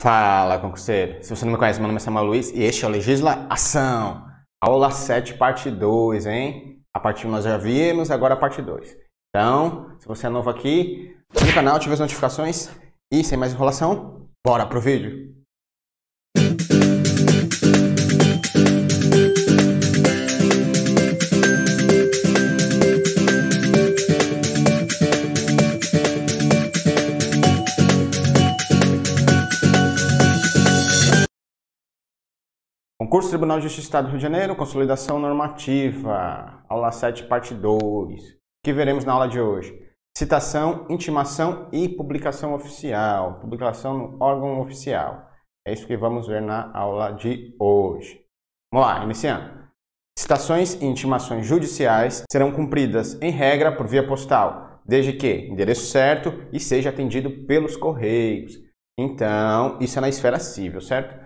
Fala, concurseiro! Se você não me conhece, meu nome é Samuel Luiz e este é o Legisla Ação. Aula 7, parte 2, hein? A parte 1 nós já vimos, agora a parte 2. Então, se você é novo aqui, no canal, ative as notificações e, sem mais enrolação, bora pro vídeo! Concurso Tribunal de Justiça do Estado do Rio de Janeiro, Consolidação Normativa, aula 7, parte 2. O que veremos na aula de hoje? Citação, intimação e publicação oficial. Publicação no órgão oficial. É isso que vamos ver na aula de hoje. Vamos lá, iniciando. Citações e intimações judiciais serão cumpridas, em regra, por via postal, desde que endereço certo e seja atendido pelos correios. Então, isso é na esfera civil, certo?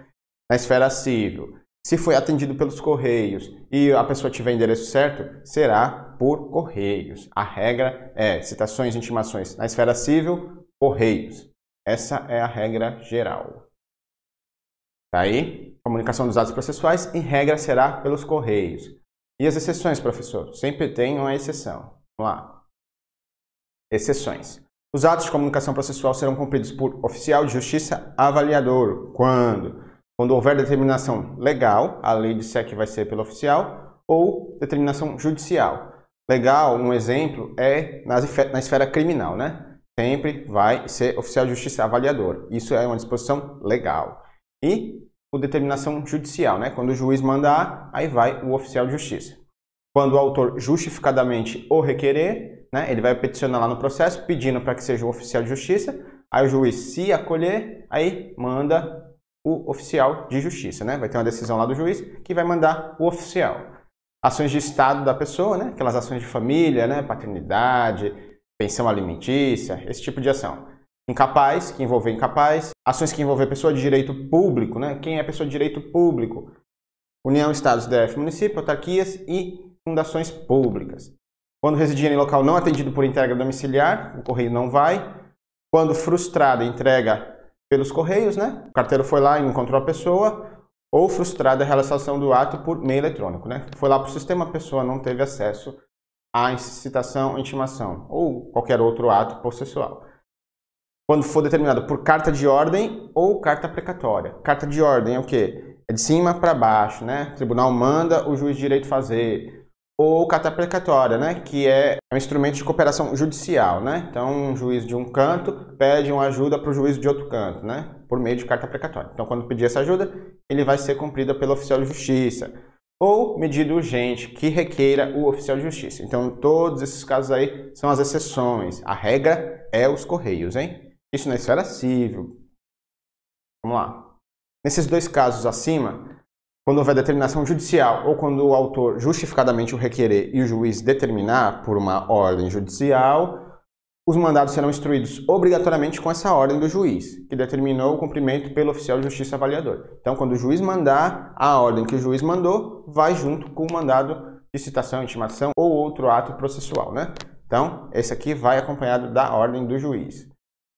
Na esfera civil, se foi atendido pelos correios e a pessoa tiver endereço certo, será por correios. A regra é citações e intimações na esfera civil, correios. Essa é a regra geral. Tá aí? Comunicação dos atos processuais, em regra, será pelos correios. E as exceções, professor? Sempre tem uma exceção. Vamos lá. Exceções. Os atos de comunicação processual serão cumpridos por oficial de justiça avaliador. Quando houver determinação legal, a lei disser que vai ser pelo oficial, ou determinação judicial. Legal, um exemplo, é na esfera criminal, né? Sempre vai ser oficial de justiça avaliador. Isso é uma disposição legal. E o determinação judicial, né? Quando o juiz mandar, aí vai o oficial de justiça. Quando o autor justificadamente o requerer, né? Ele vai peticionar lá no processo, pedindo para que seja o oficial de justiça. Aí o juiz, se acolher, aí manda o oficial de justiça, né? Vai ter uma decisão lá do juiz que vai mandar o oficial. Ações de estado da pessoa, né? Aquelas ações de família, né? Paternidade, pensão alimentícia, esse tipo de ação. Incapaz, que envolver incapaz. Ações que envolver pessoa de direito público, né? Quem é pessoa de direito público? União, estados, DF, município, autarquias e fundações públicas. Quando residir em local não atendido por entrega domiciliar, o correio não vai. Quando frustrada, entrega pelos correios, né? O carteiro foi lá e não encontrou a pessoa, ou frustrada a realização do ato por meio eletrônico, né? Foi lá para o sistema, a pessoa não teve acesso à citação, intimação, ou qualquer outro ato processual. Quando for determinado por carta de ordem ou carta precatória. Carta de ordem é o quê? É de cima para baixo, né? O tribunal manda o juiz de direito fazer. Ou carta precatória, né? Que é um instrumento de cooperação judicial, né? Então, um juiz de um canto pede uma ajuda para o juiz de outro canto, né? Por meio de carta precatória. Então, quando pedir essa ajuda, ele vai ser cumprida pelo oficial de justiça. Ou medida urgente, que requeira o oficial de justiça. Então, todos esses casos aí são as exceções. A regra é os correios, hein? Isso na esfera civil. Vamos lá. Nesses dois casos acima, quando houver determinação judicial ou quando o autor justificadamente o requerer e o juiz determinar por uma ordem judicial, os mandados serão instruídos obrigatoriamente com essa ordem do juiz, que determinou o cumprimento pelo oficial de justiça avaliador. Então, quando o juiz mandar, a ordem que o juiz mandou vai junto com o mandado de citação, intimação ou outro ato processual, né? Então, esse aqui vai acompanhado da ordem do juiz.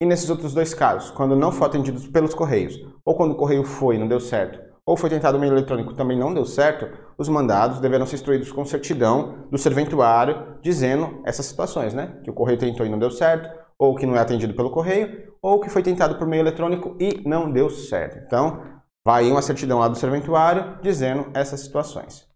E nesses outros dois casos, quando não for atendido pelos correios, ou quando o correio foi e não deu certo, ou foi tentado o meio eletrônico também não deu certo, os mandados deverão ser instruídos com certidão do serventuário dizendo essas situações, né? Que o correio tentou e não deu certo, ou que não é atendido pelo correio, ou que foi tentado por meio eletrônico e não deu certo. Então, vai uma certidão lá do serventuário dizendo essas situações.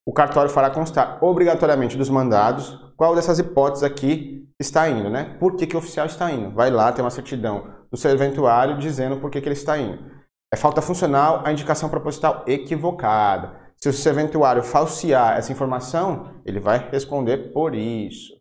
O cartório fará constar obrigatoriamente dos mandados qual dessas hipóteses aqui está indo, né? Por que o oficial está indo? Vai lá, tem uma certidão do serventuário dizendo por que ele está indo. É falta funcional a indicação proposital equivocada. Se o serventuário falsear essa informação, ele vai responder por isso.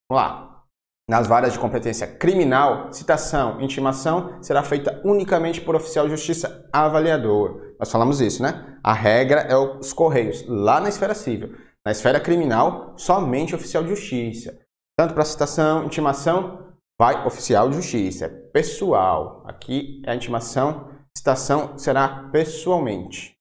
Vamos lá. Nas varas de competência criminal, citação, intimação será feita unicamente por oficial de justiça avaliador. Nós falamos isso, né? A regra é os correios, lá na esfera civil. Na esfera criminal, somente oficial de justiça. Tanto para citação, intimação, vai oficial de justiça. É pessoal. Aqui é a intimação. Citação será pessoalmente.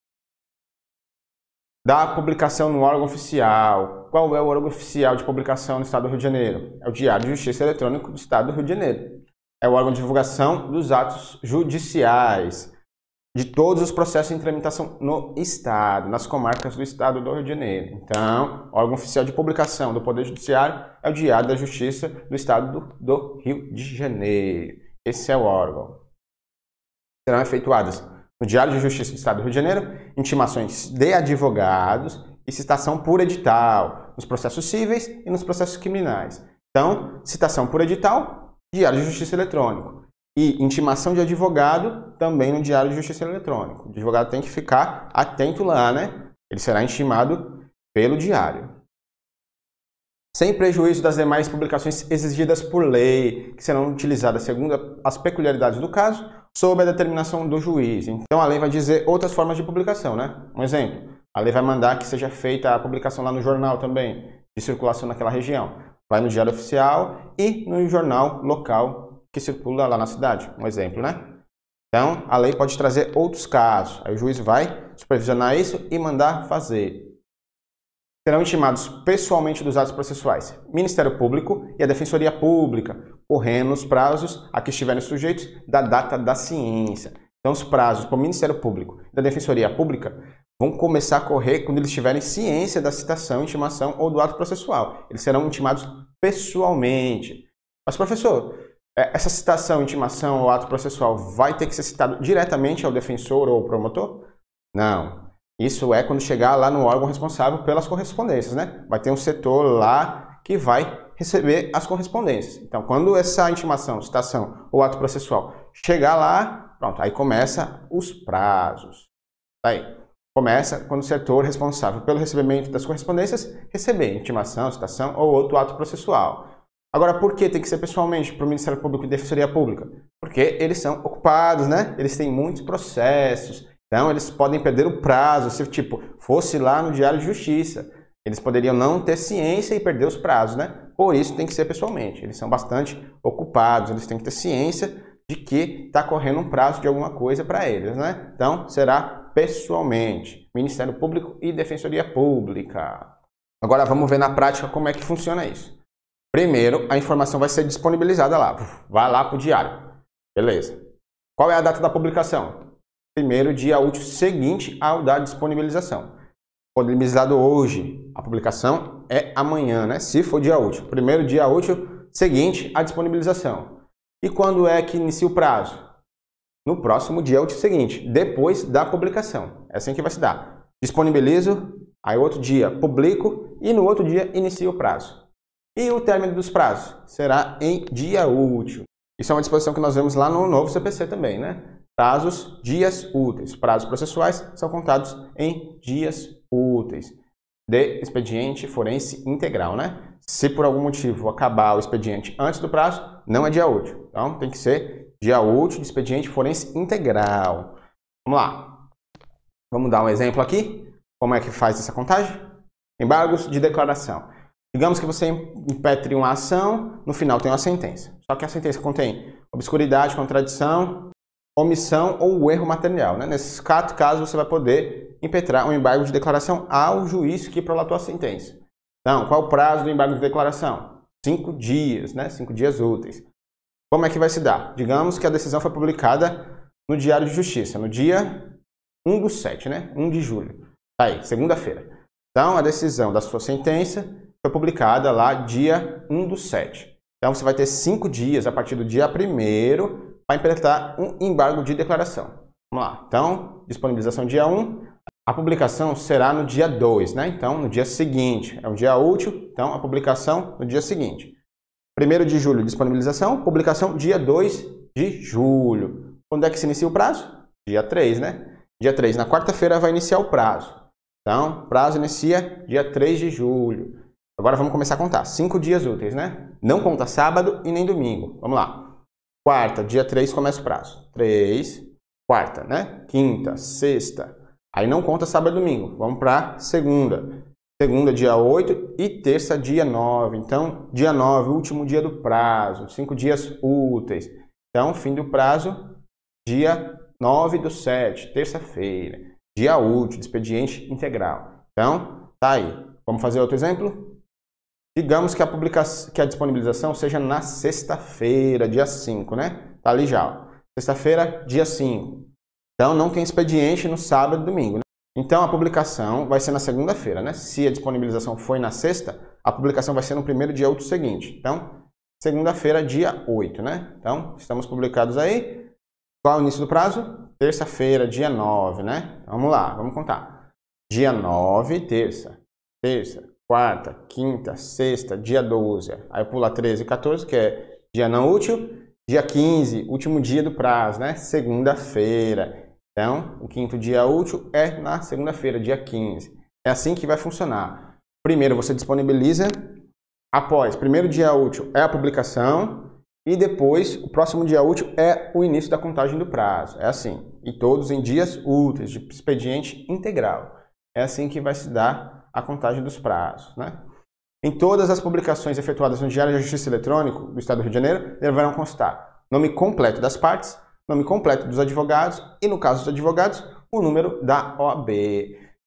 Da publicação no órgão oficial. Qual é o órgão oficial de publicação no Estado do Rio de Janeiro? É o Diário de Justiça Eletrônico do Estado do Rio de Janeiro. é o órgão de divulgação dos atos judiciais, de todos os processos em tramitação no Estado, nas comarcas do Estado do Rio de Janeiro. Então, o órgão oficial de publicação do Poder Judiciário é o Diário da Justiça do Estado do Rio de Janeiro. Esse é o órgão. Serão efetuadas no Diário de Justiça do Estado do Rio de Janeiro intimações de advogados e citação por edital, nos processos cíveis e nos processos criminais. Então, citação por edital, Diário de Justiça eletrônico. E intimação de advogado também no Diário de Justiça eletrônico. O advogado tem que ficar atento lá, né? Ele será intimado pelo diário. Sem prejuízo das demais publicações exigidas por lei, que serão utilizadas segundo as peculiaridades do caso, sob a determinação do juiz. Então a lei vai dizer outras formas de publicação, né? Um exemplo, a lei vai mandar que seja feita a publicação lá no jornal também, de circulação naquela região. Vai no Diário Oficial e no jornal local que circula lá na cidade, um exemplo, né? Então, a lei pode trazer outros casos. Aí o juiz vai supervisionar isso e mandar fazer. Serão intimados pessoalmente dos atos processuais Ministério Público e a Defensoria Pública, correndo os prazos a que estiverem sujeitos da data da ciência. Então, os prazos para o Ministério Público e da Defensoria Pública vão começar a correr quando eles tiverem ciência da citação, intimação ou do ato processual. Eles serão intimados pessoalmente. Mas, professor, essa citação, intimação ou ato processual vai ter que ser citado diretamente ao defensor ou ao promotor? Não. Isso é quando chegar lá no órgão responsável pelas correspondências, né? Vai ter um setor lá que vai receber as correspondências. Então, quando essa intimação, citação ou ato processual chegar lá, pronto, aí começa os prazos. Aí, começa quando o setor responsável pelo recebimento das correspondências receber intimação, citação ou outro ato processual. Agora, por que tem que ser pessoalmente para o Ministério Público e Defensoria Pública? Porque eles são ocupados, né? Eles têm muitos processos, então eles podem perder o prazo. Se, tipo, fosse lá no Diário de Justiça, eles poderiam não ter ciência e perder os prazos, né? Por isso tem que ser pessoalmente. Eles são bastante ocupados, eles têm que ter ciência de que está correndo um prazo de alguma coisa para eles, né? Então, será pessoalmente. Ministério Público e Defensoria Pública. Agora vamos ver na prática como é que funciona isso. Primeiro, a informação vai ser disponibilizada lá. Vai lá para o diário. Beleza. Qual é a data da publicação? Primeiro dia útil seguinte ao da disponibilização. Disponibilizado hoje. A publicação é amanhã, né? Se for dia útil. Primeiro dia útil seguinte à disponibilização. E quando é que inicia o prazo? No próximo dia útil seguinte, depois da publicação. É assim que vai se dar. Disponibilizo, aí outro dia publico e no outro dia inicia o prazo. E o término dos prazos será em dia útil. Isso é uma disposição que nós vemos lá no novo CPC também, né? Prazos, dias úteis. Prazos processuais são contados em dias úteis de expediente forense integral, né? Se por algum motivo acabar o expediente antes do prazo, não é dia útil. Então tem que ser dia útil de expediente forense integral. Vamos lá. Vamos dar um exemplo aqui. Como é que faz essa contagem? Embargos de declaração. Digamos que você impetre uma ação, no final tem uma sentença. Só que a sentença contém obscuridade, contradição, omissão ou erro material, né? Nesses 4 casos você vai poder impetrar um embargo de declaração ao juiz que prolatou a sentença. Então, qual o prazo do embargo de declaração? 5 dias, né? 5 dias úteis. Como é que vai se dar? Digamos que a decisão foi publicada no Diário de Justiça, no dia 1/7, né? 1 de julho. Tá aí, segunda-feira. Então, a decisão da sua sentença foi publicada lá dia 1/7. Então, você vai ter 5 dias a partir do dia 1º para implementar um embargo de declaração. Vamos lá. Então, disponibilização dia 1. A publicação será no dia 2, né? Então, no dia seguinte. É um dia útil, então a publicação no dia seguinte. 1º de julho, disponibilização. Publicação dia 2 de julho. Quando é que se inicia o prazo? Dia 3, né? Dia 3, na quarta-feira, vai iniciar o prazo. Então, o prazo inicia dia 3 de julho. Agora vamos começar a contar. 5 dias úteis, né? Não conta sábado e nem domingo. Vamos lá. Quarta, dia 3 começa o prazo. 3, quarta, né? Quinta, sexta. Aí não conta sábado e domingo. Vamos para segunda. Segunda, dia 8 e terça, dia 9. Então, dia 9, último dia do prazo. 5 dias úteis. Então, fim do prazo, dia 9/7, terça-feira. Dia útil, de expediente integral. Então, tá aí. Vamos fazer outro exemplo? Digamos que a disponibilização seja na sexta-feira, dia 5, né? Tá ali já, ó. Sexta-feira, dia 5. Então, não tem expediente no sábado e domingo, né? Então, a publicação vai ser na segunda-feira, né? Se a disponibilização foi na sexta, a publicação vai ser no primeiro dia útil seguinte. Então, segunda-feira, dia 8, né? Então, estamos publicados aí. Qual é o início do prazo? Terça-feira, dia 9, né? Vamos lá, vamos contar. Dia 9, terça. Terça, quarta, quinta, sexta, dia 12. Aí pula 13 e 14, que é dia não útil. Dia 15, último dia do prazo, né? Segunda-feira. Então, o quinto dia útil é na segunda-feira, dia 15. É assim que vai funcionar. Primeiro você disponibiliza, após, primeiro dia útil é a publicação e depois o próximo dia útil é o início da contagem do prazo. É assim. E todos em dias úteis, de expediente integral. É assim que vai se dar a contagem dos prazos, né? Em todas as publicações efetuadas no Diário da Justiça Eletrônico do Estado do Rio de Janeiro, deverão constar nome completo das partes, nome completo dos advogados e, no caso dos advogados, o número da OAB.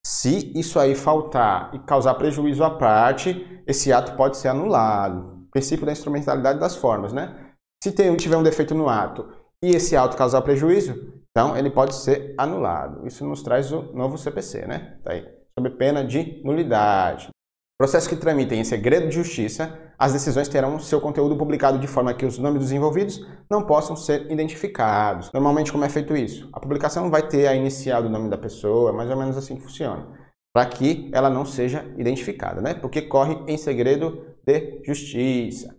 Se isso aí faltar e causar prejuízo à parte, esse ato pode ser anulado. Princípio da instrumentalidade das formas, né? Se tiver um defeito no ato e esse ato causar prejuízo, então ele pode ser anulado. Isso nos traz o novo CPC, né? Tá aí, sob pena de nulidade. Processos que tramitem em segredo de justiça, as decisões terão seu conteúdo publicado de forma que os nomes dos envolvidos não possam ser identificados. Normalmente, como é feito isso? A publicação vai ter a inicial do nome da pessoa, mais ou menos assim que funciona, para que ela não seja identificada, né? Porque corre em segredo de justiça.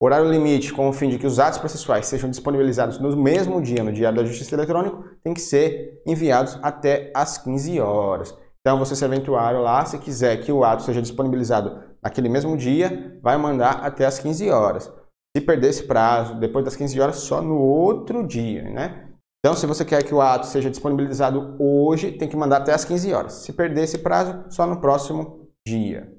Horário limite, com o fim de que os atos processuais sejam disponibilizados no mesmo dia no Diário da Justiça Eletrônico, tem que ser enviados até às 15 horas. Então, você, serventuário lá, se quiser que o ato seja disponibilizado naquele mesmo dia, vai mandar até às 15 horas. Se perder esse prazo, depois das 15 horas, só no outro dia, né? Então, se você quer que o ato seja disponibilizado hoje, tem que mandar até às 15 horas. Se perder esse prazo, só no próximo dia.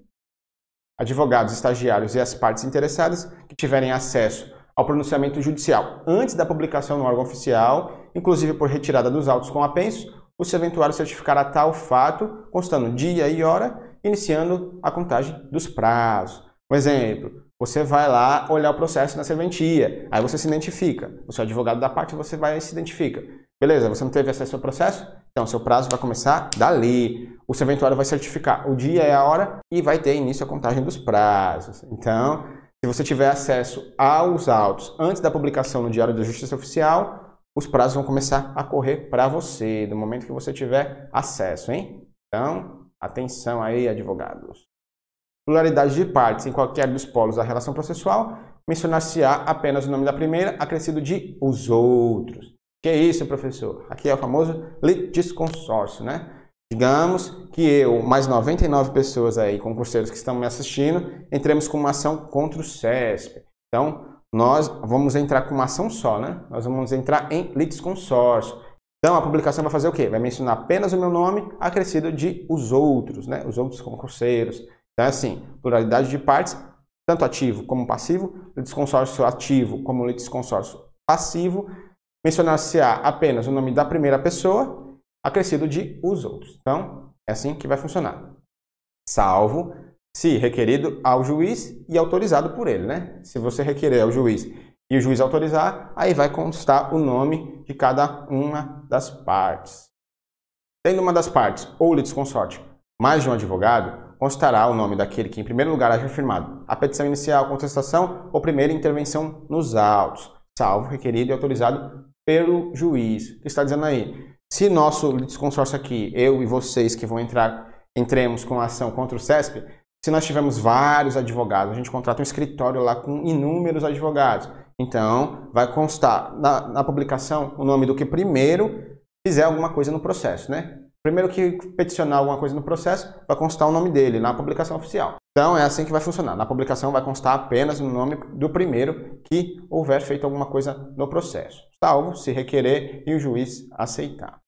Advogados, estagiários e as partes interessadas que tiverem acesso ao pronunciamento judicial antes da publicação no órgão oficial, inclusive por retirada dos autos com apenso, o serventuário certificará tal fato, constando dia e hora, iniciando a contagem dos prazos. Um exemplo, você vai lá olhar o processo na serventia, aí você se identifica. Você é advogado da parte, você vai e se identifica. Beleza, você não teve acesso ao processo? Então, seu prazo vai começar dali. O serventuário vai certificar o dia e a hora e vai ter início a contagem dos prazos. Então, se você tiver acesso aos autos antes da publicação no Diário da Justiça Oficial, os prazos vão começar a correr para você, do momento que você tiver acesso, hein? Então, atenção aí, advogados. Pluralidade de partes em qualquer dos polos da relação processual, mencionar-se-á apenas o nome da primeira, acrescido de os outros. Que é isso, professor? Aqui é o famoso litisconsórcio, né? Digamos que eu, mais 99 pessoas aí, concurseiros que estão me assistindo, entremos com uma ação contra o CESP. Então, nós vamos entrar com uma ação só, né? Nós vamos entrar em litisconsórcio. Então, a publicação vai fazer o quê? Vai mencionar apenas o meu nome, acrescido de os outros, né? Os outros concurseiros. Então, é assim, pluralidade de partes, tanto ativo como passivo, litisconsórcio ativo como litisconsórcio passivo, mencionar-se-á apenas o nome da primeira pessoa, acrescido de os outros. Então, é assim que vai funcionar. Salvo se requerido ao juiz e autorizado por ele, né? Se você requerer ao juiz e o juiz autorizar, aí vai constar o nome de cada uma das partes. Tendo uma das partes ou litisconsorte mais de um advogado, constará o nome daquele que em primeiro lugar haja firmado a petição inicial, contestação ou primeira intervenção nos autos, salvo requerido e autorizado pelo juiz. O que está dizendo aí? Se nosso litisconsórcio aqui, eu e vocês que vão entremos com a ação contra o CESP, se nós tivermos vários advogados, a gente contrata um escritório lá com inúmeros advogados. Então, vai constar na publicação o nome do que primeiro fizer alguma coisa no processo, né? Primeiro que peticionar alguma coisa no processo, vai constar o nome dele na publicação oficial. Então, é assim que vai funcionar. Na publicação vai constar apenas o nome do primeiro que houver feito alguma coisa no processo, salvo se requerer e o juiz aceitar.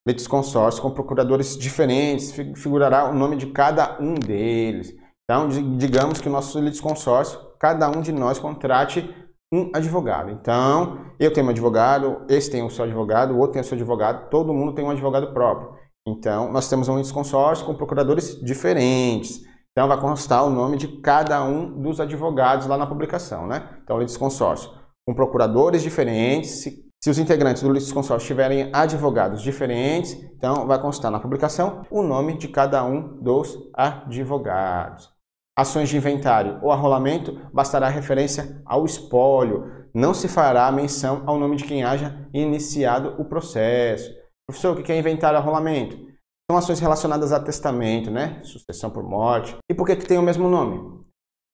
Litisconsórcio com procuradores diferentes, figurará o nome de cada um deles. Então, digamos que o nosso litisconsórcio, cada um de nós contrate um advogado. Então, eu tenho um advogado, esse tem o seu advogado, o outro tem o seu advogado, todo mundo tem um advogado próprio. Então, nós temos um litisconsórcio com procuradores diferentes. Então vai constar o nome de cada um dos advogados lá na publicação, né? Então, litisconsórcio com procuradores diferentes. Se os integrantes do litisconsórcio tiverem advogados diferentes, então vai constar na publicação o nome de cada um dos advogados. Ações de inventário ou arrolamento, bastará referência ao espólio. Não se fará menção ao nome de quem haja iniciado o processo. Professor, o que é inventário e arrolamento? São ações relacionadas a testamento, né? Sucessão por morte. E por que tem o mesmo nome?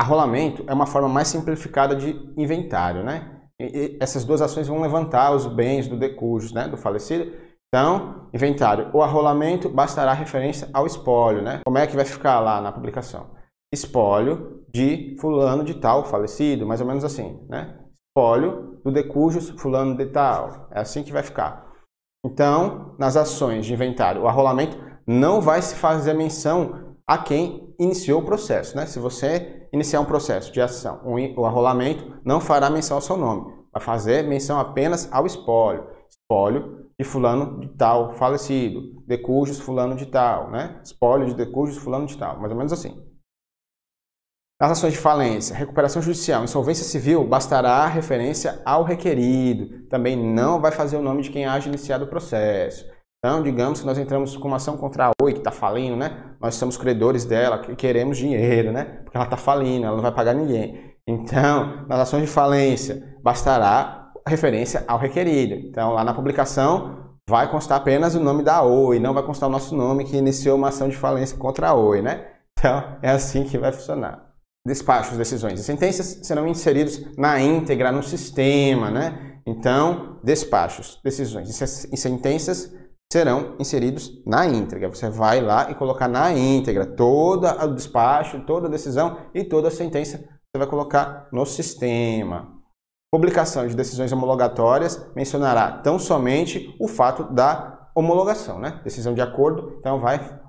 Arrolamento é uma forma mais simplificada de inventário, né? E essas duas ações vão levantar os bens do decujus, né? Do falecido. Então, inventário ou arrolamento, bastará referência ao espólio, né? Como é que vai ficar lá na publicação? Espólio de fulano de tal falecido, mais ou menos assim, né? Espólio do decujus fulano de tal. É assim que vai ficar. Então, nas ações de inventário ou arrolamento, não vai se fazer menção a quem iniciou o processo, né? Se você iniciar um processo de ação, o arrolamento não fará menção ao seu nome. Vai fazer menção apenas ao espólio. Espólio de fulano de tal falecido. Decujus fulano de tal, né? Espólio de decujus fulano de tal. Mais ou menos assim. Nas ações de falência, recuperação judicial, insolvência civil, bastará referência ao requerido. Também não vai fazer o nome de quem haja iniciado o processo. Então, digamos que nós entramos com uma ação contra a Oi, que está falindo, né? Nós somos credores dela, que queremos dinheiro, né? Porque ela está falindo, ela não vai pagar ninguém. Então, nas ações de falência, bastará referência ao requerido. Então, lá na publicação, vai constar apenas o nome da Oi, não vai constar o nosso nome que iniciou uma ação de falência contra a Oi, né? Então, é assim que vai funcionar. Despachos, decisões e sentenças serão inseridos na íntegra no sistema, né? Então, despachos, decisões e sentenças serão inseridos na íntegra. Você vai lá e colocar na íntegra todo o despacho, toda a decisão e toda a sentença você vai colocar no sistema. Publicação de decisões homologatórias mencionará tão somente o fato da homologação, né? Decisão de acordo, então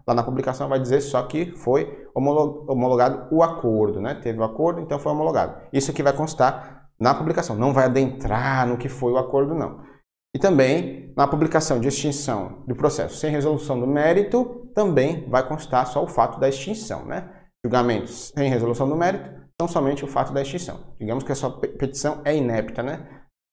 lá na publicação vai dizer só que foi homologado o acordo, né? Teve o acordo, então foi homologado. Isso que vai constar na publicação, não vai adentrar no que foi o acordo, não. E também, na publicação de extinção do processo sem resolução do mérito, também vai constar só o fato da extinção, né? Julgamentos sem resolução do mérito, são somente o fato da extinção. Digamos que a sua petição é inepta, né?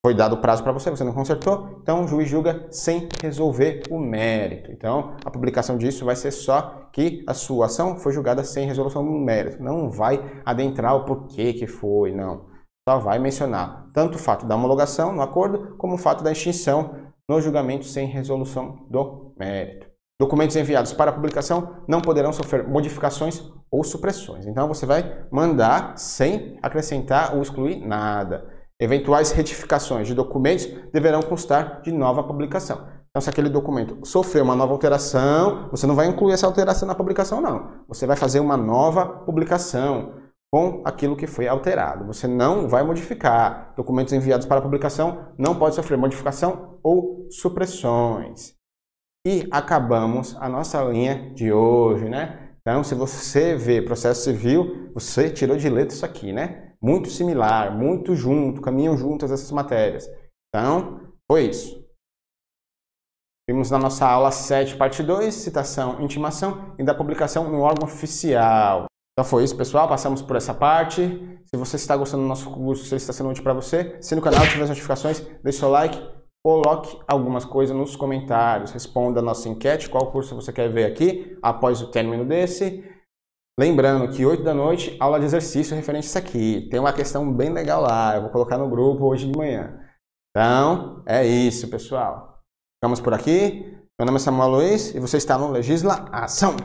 Foi dado o prazo para você, você não consertou, então o juiz julga sem resolver o mérito. Então, a publicação disso vai ser só que a sua ação foi julgada sem resolução do mérito. Não vai adentrar o porquê que foi, não. Só vai mencionar tanto o fato da homologação no acordo, como o fato da extinção no julgamento sem resolução do mérito. Documentos enviados para publicação não poderão sofrer modificações ou supressões. Então, você vai mandar sem acrescentar ou excluir nada. Eventuais retificações de documentos deverão constar de nova publicação. Então, se aquele documento sofreu uma nova alteração, você não vai incluir essa alteração na publicação, não. Você vai fazer uma nova publicação com aquilo que foi alterado. Você não vai modificar. Documentos enviados para publicação não podem sofrer modificação ou supressões. E acabamos a nossa linha de hoje, né? Então, se você vê processo civil, você tirou de letra isso aqui, né? Muito similar, muito junto, caminham juntas essas matérias. Então, foi isso. Vimos na nossa aula 7, parte 2, citação, intimação e da publicação no órgão oficial. Então foi isso, pessoal. Passamos por essa parte. Se você está gostando do nosso curso, se ele está sendo útil para você, assine o canal, ative as notificações, deixe seu like, coloque algumas coisas nos comentários, responda a nossa enquete, qual curso você quer ver aqui após o término desse. Lembrando que 8 da noite, aula de exercício referente a isso aqui. Tem uma questão bem legal lá, eu vou colocar no grupo hoje de manhã. Então, é isso, pessoal. Ficamos por aqui. Meu nome é Samuel Luiz e você está no Legisla Ação.